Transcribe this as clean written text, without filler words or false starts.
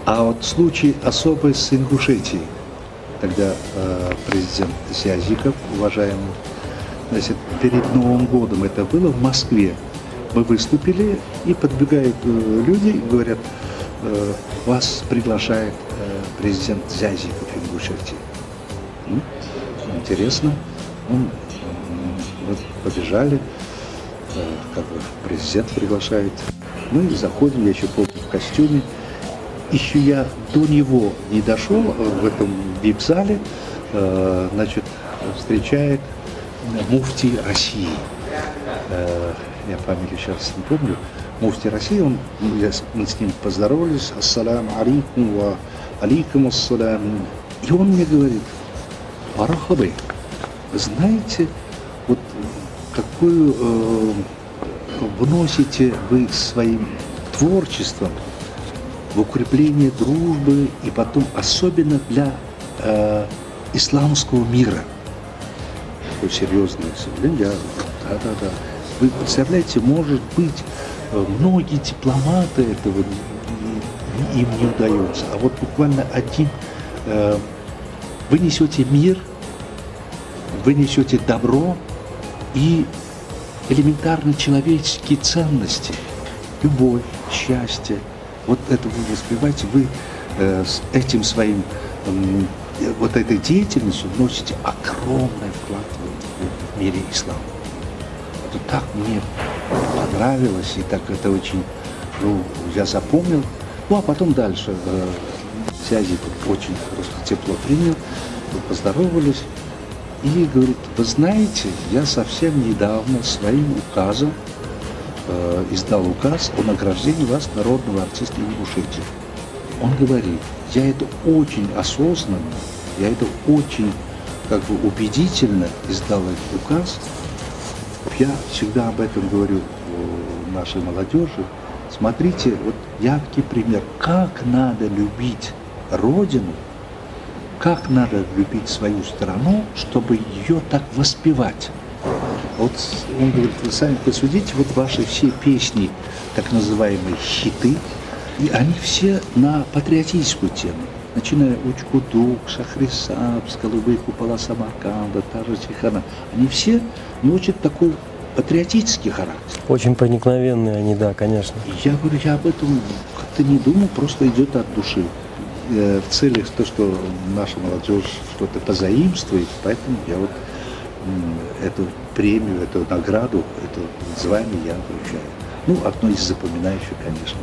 А вот случай особый с Ингушетией. Тогда президент Зязиков, уважаемый, значит, перед Новым годом это было в Москве. Мы выступили, и подбегают люди и говорят, вас приглашает президент Зязиков Ингушетии. Интересно. Мы побежали, как бы президент приглашает. Мы заходим, я еще помню, в костюме. Еще я до него не дошел в этом вип-зале, значит, встречает муфти России. Я фамилию сейчас не помню. Муфти России, мы с ним поздоровались. Ассаляму алейкум ва алейкум ассалям. И он мне говорит, мархабы, знаете, вот какую вносите вы своим творчеством в укрепление дружбы и потом особенно для исламского мира. Такое серьезное заявление. Да. Вы представляете, может быть, многие дипломаты этого им не удается, а вот буквально один, вы несете мир, вы несете добро и элементарные человеческие ценности, любовь, счастье. Вот это вы воспеваете, вы с этим своим, вот этой деятельностью вносите огромный вклад в мире ислама. Это так мне понравилось, и так это очень, я запомнил. Ну, а потом дальше Зязиков очень тепло принял, мы поздоровались. И говорит, вы знаете, я совсем недавно своим указом издал указ о награждении вас народного артиста Ингушетии. Он говорит, я это очень осознанно, я это очень как бы убедительно издал этот указ. Я всегда об этом говорю нашей молодежи. Смотрите, вот яркий пример, как надо любить Родину, как надо любить свою страну, чтобы ее так воспевать. Вот он говорит, вы сами посудите, вот ваши все песни, так называемые хиты, и они все на патриотическую тему. Начиная Учкудук, Шахрисаб, Голубые купола Самарканда, Тажа Тихана. Они все носят такой патриотический характер. Очень проникновенные они, да, конечно. Я говорю, я об этом как-то не думал, просто идет от души. В целях то, что наша молодежь что-то позаимствует, поэтому я вот эту премию, эту награду, это звание я вручаю. Ну, одно из запоминающих, конечно,